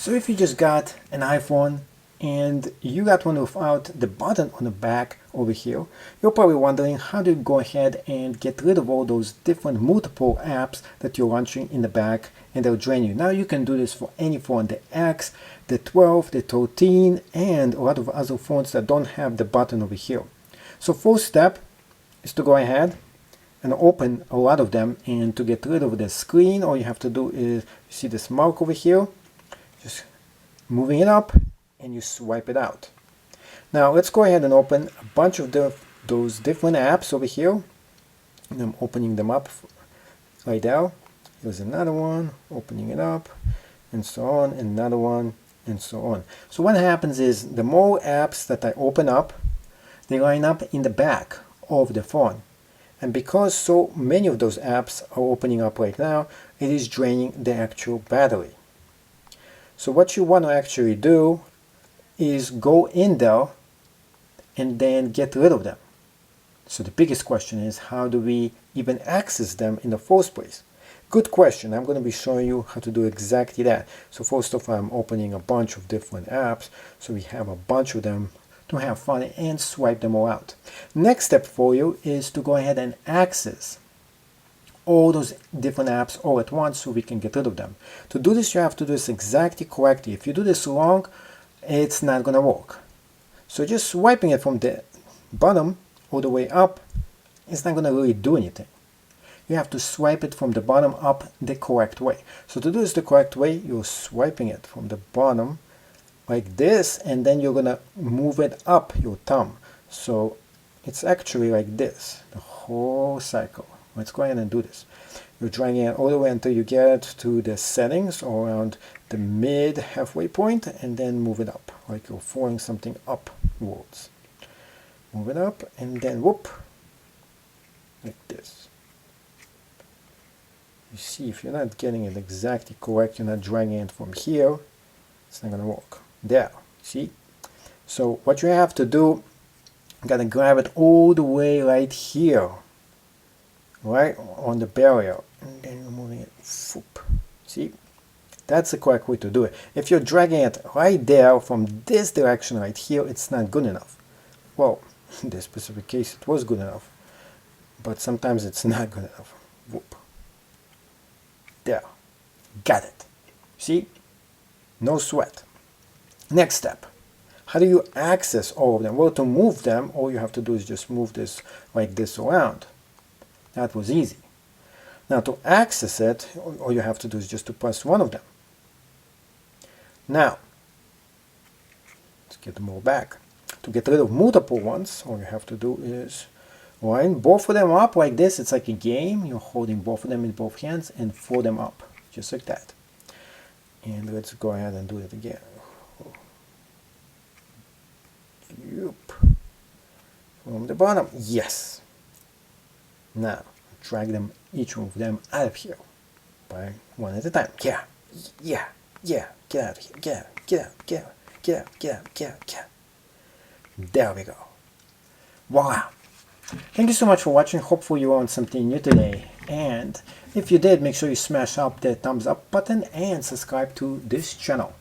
So if you just got an iPhone and you got one without the button on the back over here, you're probably wondering how do you go ahead and get rid of all those different multiple apps that you're launching in the back and they'll drain you. Now you can do this for any phone, the X, the 12, the 13, and a lot of other phones that don't have the button over here. So first step is to go ahead and open a lot of them, and to get rid of the screen, all you have to do is, you see this mark over here, just moving it up and you swipe it out. Now let's go ahead and open a bunch of those different apps over here, and I'm opening them up right there. Here's another one, opening it up, and so on, another one, and so on. So what happens is the more apps that I open up, they line up in the back of the phone. And because so many of those apps are opening up right now, it is draining the actual battery. So what you want to actually do is go in there and then get rid of them. So the biggest question is, how do we even access them in the first place? Good question. I'm going to be showing you how to do exactly that. So first of all, I'm opening a bunch of different apps, so we have a bunch of them to have fun and swipe them all out. Next step for you is to go ahead and access all those different apps all at once so we can get rid of them. To do this, you have to do this exactly correctly. If you do this wrong, it's not going to work. So just swiping it from the bottom all the way up is not going to really do anything. You have to swipe it from the bottom up the correct way. So to do this the correct way, you're swiping it from the bottom like this, and then you're gonna move it up your thumb. So it's actually like this, the whole cycle. Let's go ahead and do this. You're dragging it all the way until you get to the settings or around the mid halfway point, and then move it up, like you're throwing something upwards. Move it up, and then whoop, like this. You see, if you're not getting it exactly correct, you're not dragging it from here, it's not gonna work. There, see? So what you have to do, you gotta grab it all the way right here, right on the barrier, and then you're moving it. Whoop. See? That's the correct way to do it. If you're dragging it right there from this direction right here, it's not good enough. Well, in this specific case, it was good enough, but sometimes it's not good enough. Whoop. There. Got it. See? No sweat. Next step, how do you access all of them? Well, to move them, all you have to do is just move this like this around. That was easy. Now to access it, all you have to do is just to press one of them. Now, let's get them all back. To get rid of multiple ones, all you have to do is line both of them up like this. It's like a game. You're holding both of them in both hands and fold them up, just like that. And let's go ahead and do it again. Yep. From the bottom, yes. Now drag them, each one of them, out of here, by one at a time. Yeah, yeah, yeah. Get out of here. Get out. Get out. Get out. Get out. Get out. Get out. Get out. There we go. Voila. Thank you so much for watching. Hopefully you learned something new today. And if you did, make sure you smash up the thumbs up button and subscribe to this channel.